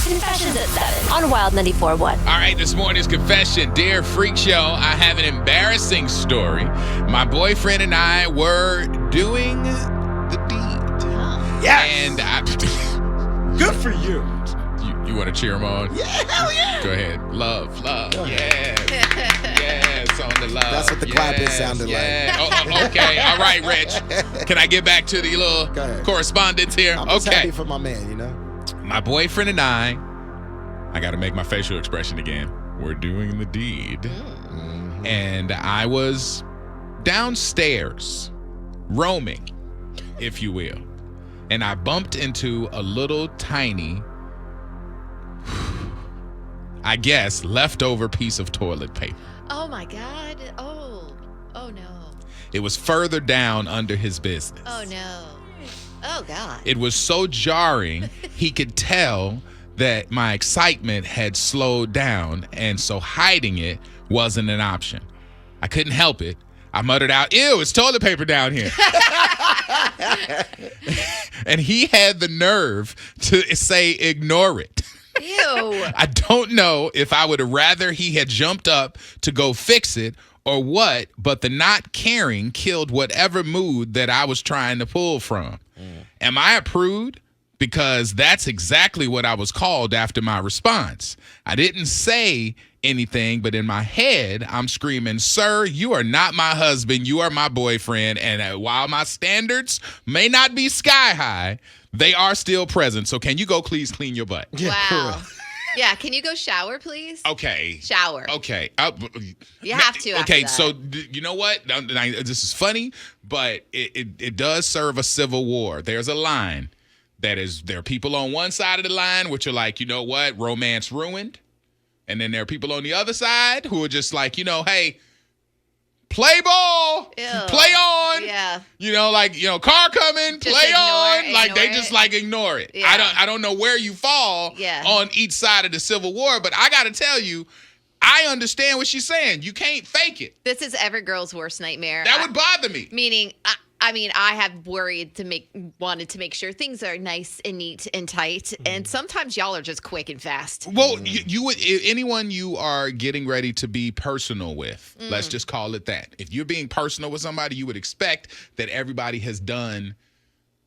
Confessions at 7 on Wild 94.1. All right, this morning's confession. Dear Freak Show, I have an embarrassing story. My boyfriend and I were doing the deed. Yes. And Good for you. You want to cheer him on? Yeah, hell yeah. Go ahead. Love. Yes. Yes, on the love. That's what the clapping sounded like. Oh, okay. All right, Rich. Can I get back to the little correspondence here? I'm just happy for my man, you know? My boyfriend and I got to make my facial expression again. We're doing the deed. Mm-hmm. And I was downstairs, roaming, if you will. And I bumped into a little tiny, I guess, leftover piece of toilet paper. Oh, my God. Oh, no. It was further down under his business. Oh, no. Oh, God. It was so jarring, he could tell that my excitement had slowed down, and so hiding it wasn't an option. I couldn't help it. I muttered out, "Ew, it's toilet paper down here." And he had the nerve to say, "Ignore it." Ew. I don't know if I would have rather he had jumped up to go fix it or what, but the not caring killed whatever mood that I was trying to pull from. Am I a prude? Because that's exactly what I was called after my response. I didn't say anything, but in my head, I'm screaming, "Sir, you are not my husband. You are my boyfriend. And while my standards may not be sky high, they are still present. So can you go please clean your butt?" Wow. Yeah, can you go shower, please? Okay. Shower. Okay. You have to. Okay, after so that. you know what? This is funny, but it does serve a civil war. There's a line there are people on one side of the line which are like, you know what, romance ruined. And then there are people on the other side who are just like, hey, play ball, Ew. play on. Yeah. Car coming, Just play on. ignore Like they it. just like ignore it. Yeah. I don't know where you fall Yeah. on each side of the Civil War, but I got to tell you, I understand what she's saying. You can't fake it. This is every girl's worst nightmare. That would bother me. Meaning, I have wanted to make sure things are nice and neat and tight, and sometimes y'all are just quick and fast. Well, you would, anyone you are getting ready to be personal with, let's just call it that. If you're being personal with somebody, you would expect that everybody has done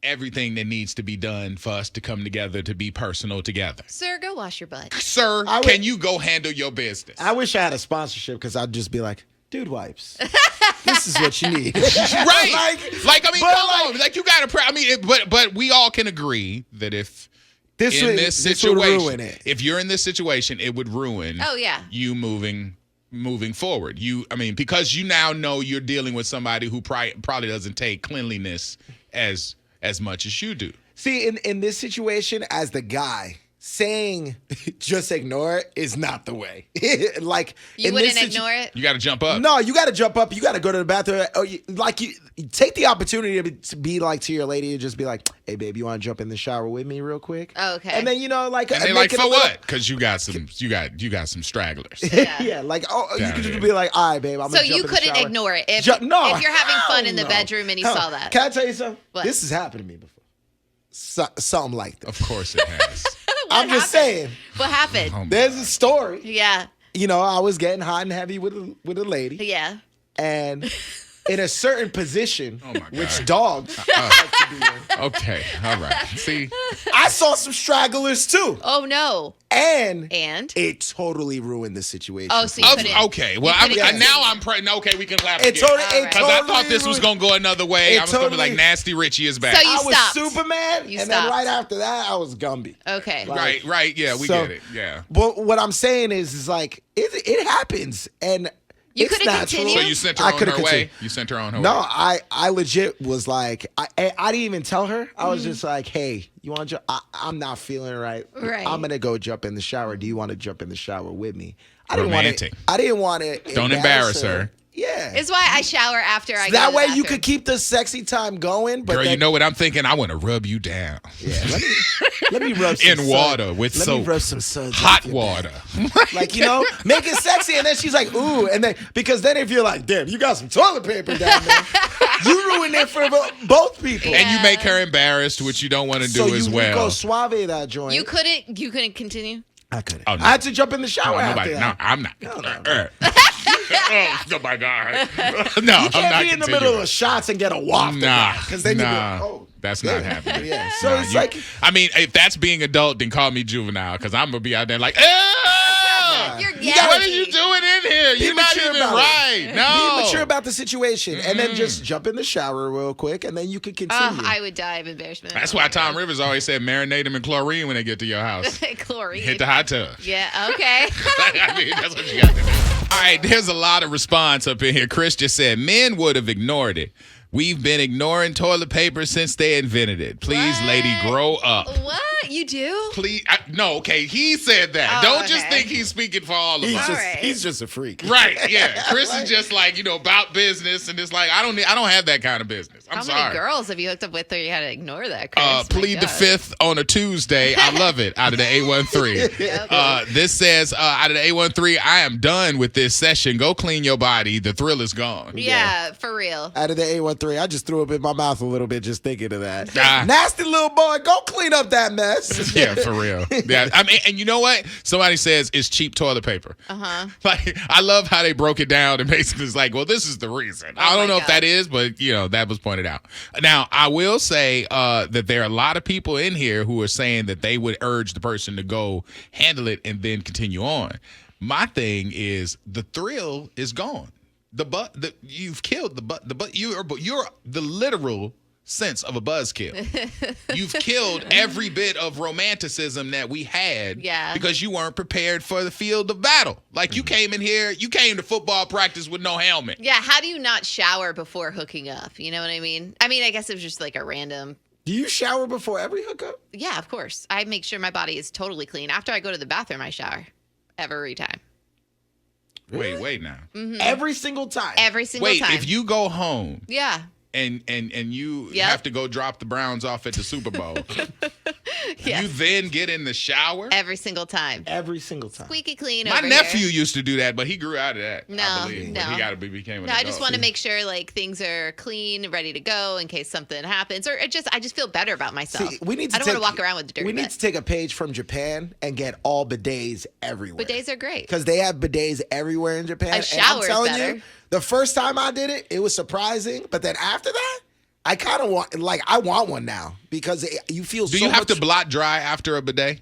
everything that needs to be done for us to come together to be personal together. Sir, go wash your butt. Sir, can you go handle your business? I wish I had a sponsorship because I'd just be like, "Dude wipes. This is what you need." Right. Come on. Like, you got to, but we all can agree that if this would ruin it. If you're in this situation, it would ruin Oh, yeah. you moving forward. Because you now know you're dealing with somebody who probably doesn't take cleanliness as much as you do. See, in this situation, as the guy, saying just ignore it is not the way. Like, You wouldn't ignore it? You got to jump up. No, you got to jump up. You got to go to the bathroom. Or you take the opportunity to be like to your lady and just be like, "Hey, babe, you want to jump in the shower with me real quick?" Oh, okay. And then And they like, for what? Because you got some stragglers. Yeah. Yeah, like, you Down could just here. be like, "All right, babe, I'm So gonna jump you in the couldn't shower." ignore it if No, if you're having fun in the hell bedroom and he no. saw that. Can I tell you something? What? This has happened to me before. Something like that. Of course it has. I'm just saying. What happened? Oh, There's a story. Yeah. I was getting hot and heavy with a lady. Yeah. And in a certain position, Oh my God. which dogs like to be in, Okay. All right. See? I saw some stragglers too. Oh, no. And And? it totally ruined the situation. Oh, so you couldn't. Okay. Well, you couldn't- now I'm okay, we can clap It again. totally, Because I thought this was going to go another way. It I was going to be totally- like, Nasty Richie is back. So you I was stopped. Superman, You and then stopped. right after that, I was Gumby. Okay. Like- Right. Yeah, we So- get it. Yeah. But what I'm saying is like it happens, and You it's could've natural. continued? So you sent her I on could've her way? continued. You sent her on her No, way? I legit was like, I didn't even tell her. I was just like, "Hey, you want to? I'm not feeling it right. Right. I'm gonna go jump in the shower. Do you want to jump in the shower with me?" I Romantic. didn't want to. Don't embarrass her. Yeah. It's why I shower after I go That to the way you bathroom. could keep the sexy time going. But Girl, then, you know what I'm thinking? I want to rub you down. Yeah, let me rub some In suds. water with Let soap. me rub some suds Hot off your water. back. Like, make it sexy. And then she's like, ooh. And then, because then if you're like, damn, you got some toilet paper down there, you ruin it for both people. And you make her embarrassed, which you don't want to do so as you well. go suave that joint. You couldn't continue. I couldn't. Oh, no. I had to jump in the shower after Nobody. No, that. I'm not. No. Oh my God. No, You I'm can't not be in the continuing. middle of shots and get a waft of Nah, that. Because then you nah. go, oh. That's not happening. Yeah. So it's like. I mean, if that's being adult, then call me juvenile, because I'm gonna be out there like, oh, You're what are you doing in here? You're not mature even about right. it. No. Be mature about the situation, and then just jump in the shower real quick, and then you can continue. Oh, I would die of embarrassment. That's why Tom Rivers always said marinate them in chlorine when they get to your house. Chlorine. Hit the hot tub. Yeah. Okay. I mean, that's what you got to do. All right, there's a lot of response up in here. Chris just said men would have ignored it. We've been ignoring toilet paper since they invented it. Please, What? lady, grow up. What you do? Please, no, okay, he said that. Oh, Don't just okay. think he's speaking for all of us. He's just a freak. Right, yeah. Chris is just like, about business, and it's like, I don't have that kind of business. I'm How sorry. many girls have you hooked up with where you had to ignore that, Chris? My Plead the God. fifth on a Tuesday. I love it. Out of the A13. This says, out of the A13, I am done with this session. Go clean your body. The thrill is gone. Yeah, for real. Out of the A13, I just threw up in my mouth a little bit just thinking of that. Ah. Nasty little boy, go clean up that mess. Yeah, for real. Yeah, I mean, and you know what? Somebody says it's cheap toilet paper. Like, I love how they broke it down and basically it's like, well, this is the reason. I don't know if that is, but that was pointed out. Now, I will say that there are a lot of people in here who are saying that they would urge the person to go handle it and then continue on. My thing is the thrill is gone. You've killed the butt. You're the literal sense of a buzzkill. You've killed every bit of romanticism that we had because you weren't prepared for the field of battle. Like you came in here, you came to football practice with no helmet. Yeah, how do you not shower before hooking up? You know what I mean? I mean, I guess it was just like a random. Do you shower before every hookup? Yeah, of course. I make sure my body is totally clean. After I go to the bathroom, I shower every time. Wait now. Every single time. Every single time. Wait, if you go home Yeah. and you Yep. have to go drop the Browns off at the Super Bowl, Yes. you then get in the shower? Every single time. Every single time. Squeaky clean My over nephew here. used to do that, but he grew out of that. No, I believe. no. But he became an No, I just adult. want to make sure like things are clean, ready to go in case something happens, or I just feel better about myself. See, we need to I don't want to walk around with the dirty. We need butt. to take a page from Japan and get all bidets everywhere. Bidets are great. Because they have bidets everywhere in Japan. A And I'm shower is telling better. you, the first time I did it, it was surprising. But then after that, I kind of want, I want one now because you feel Do so you have much, to blot dry after a bidet?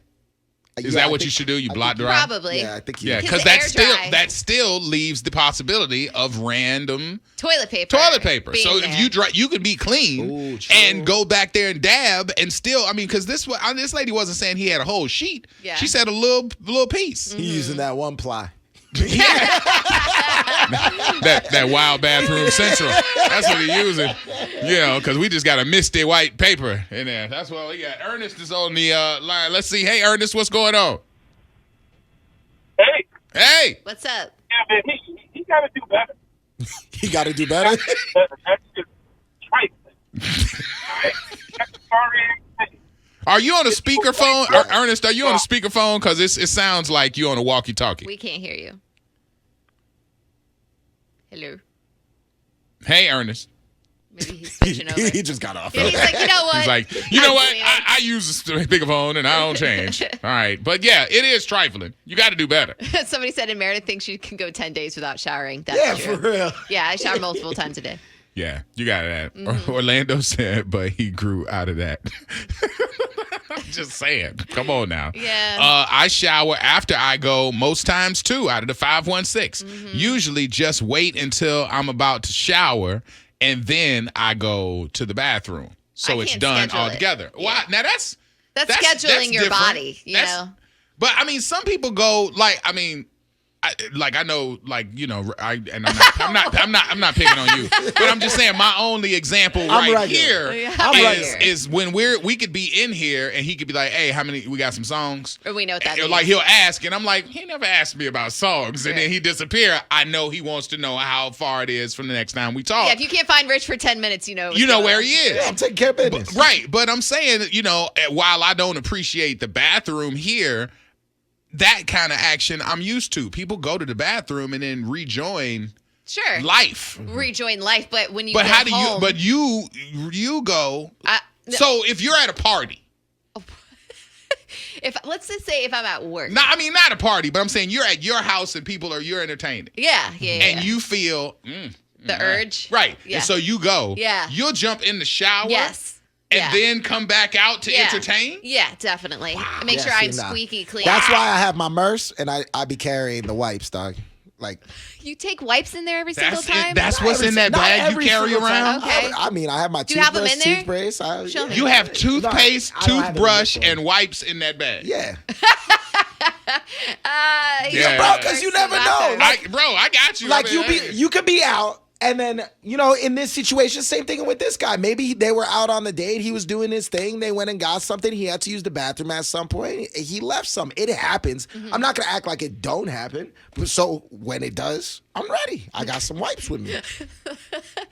Is Yeah, that I what think- you should do? You I blot think- dry? Probably. Yeah, I think you Yeah, Because because the air dry. that still leaves the possibility of random Toilet paper. toilet paper. being So there. if you dry, you could be clean Ooh, true. and go back there and dab and still. I mean, because this lady wasn't saying he had a whole sheet. Yeah. She said a little piece. He using that one ply. that wild bathroom central. That's what he using. Because we just got a misty white paper in there. That's what we got. Ernest is on the line. Let's see. Hey, Ernest, what's going on? Hey, Hey. What's up? yeah, man, he got to do better. He got to do better. That's just trifling. All right? That's sorry. Are you on a speakerphone? Ernest, are you on a speakerphone? Because it sounds like you're on a walkie-talkie. We can't hear you. Hello. Hey, Ernest. Maybe he's switching over. He just got off. Yeah, he's like, you know what? He's like, you know what? Actually, I use a speakerphone and I don't change. All right. But yeah, it is trifling. You got to do better. Somebody said, and Meredith thinks she can go 10 days without showering. That's Yeah, true. for real. Yeah, I shower multiple times a day. Yeah, you got that. Mm-hmm. Orlando said, but he grew out of that. Just saying. Come on now. Yeah. I shower after I go most times too, out of the 516. Mm-hmm. Usually just wait until I'm about to shower and then I go to the bathroom. So I it's can't done schedule all it. together. Yeah. Wow. Now that's That's scheduling your different. body, you know? But I mean, some people go like, I mean, I know, like, you know, I'm not picking on you, but I'm just saying my only example right here is when we could be in here and he could be like, hey, how many, we got some songs? Or we know what that means. Like he'll ask and I'm like, he never asked me about songs. And then he disappear. I know he wants to know how far it is from the next time we talk. Yeah, if you can't find Rich for 10 minutes, you know where he is. Yeah, I'm taking care of business. But I'm saying, you know, while I don't appreciate the bathroom here, that kind of action I'm used to. People go to the bathroom and then rejoin life. Rejoin life, but when you But get how do home, you? But you go. So if you're at a party, let's just say if I'm at work. not a party, but I'm saying you're at your house and you're entertaining. Yeah. And you feel the urge. Right. Yeah. And so you go. Yeah. You'll jump in the shower. Yes. And then come back out to entertain? Yeah, definitely. Wow. Make sure I'm squeaky clean. That's why I have my Merce and I be carrying the wipes, dog. Like, you take wipes in there every single time? That's what's in that bag you carry around? Okay. I mean, I have my Do you have them toothbrush, in there? toothpaste. Show me. You have toothpaste, I don't have it in toothbrush, this one. and wipes in that bag. Yeah. Yeah. Bro, because you never know. Like, I got you. Like you could be out, and then, you know, in this situation, same thing with this guy. Maybe they were out on the date. He was doing his thing. They went and got something. He had to use the bathroom at some point. He left some. It happens. I'm not gonna act like it don't happen. So when it does, I'm ready. I got some wipes with me.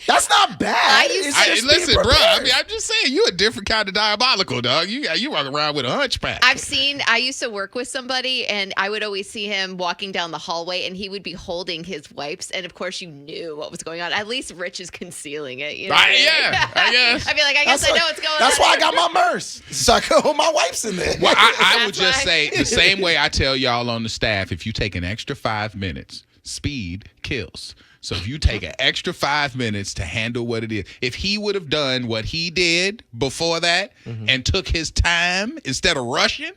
That's not bad. Listen, bro. I mean, I'm just saying, you a different kind of diabolical, dog. You walk around with a hunchback. I used to work with somebody, and I would always see him walking down the hallway, and he would be holding his wipes, and of course, you knew what was going on. At least Rich is concealing it. You know I guess. I'd be like, I guess I know what's going on. That's why I got my Merce, so I can hold my wipes in there. Well, I would just say the same way I tell y'all on the staff, if you take an extra 5 minutes, speed kills. So if you take an extra 5 minutes to handle what it is, if he would have done what he did before that and took his time instead of rushing,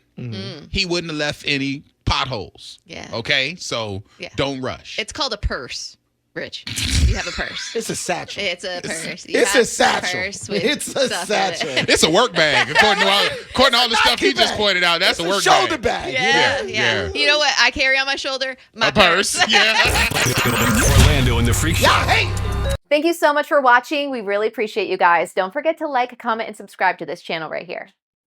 he wouldn't have left any potholes. Yeah. Okay? So don't rush. It's called a purse, Rich. You have a purse. It's a satchel. It's a purse. It's a satchel. It's a satchel. It's a work bag. According to all the stuff he just pointed out, that's a work shoulder bag. Yeah. You know what I carry on my shoulder? My purse. Yeah. Orlando and the Freak Show. Thank you so much for watching. We really appreciate you guys. Don't forget to like, comment, and subscribe to this channel right here.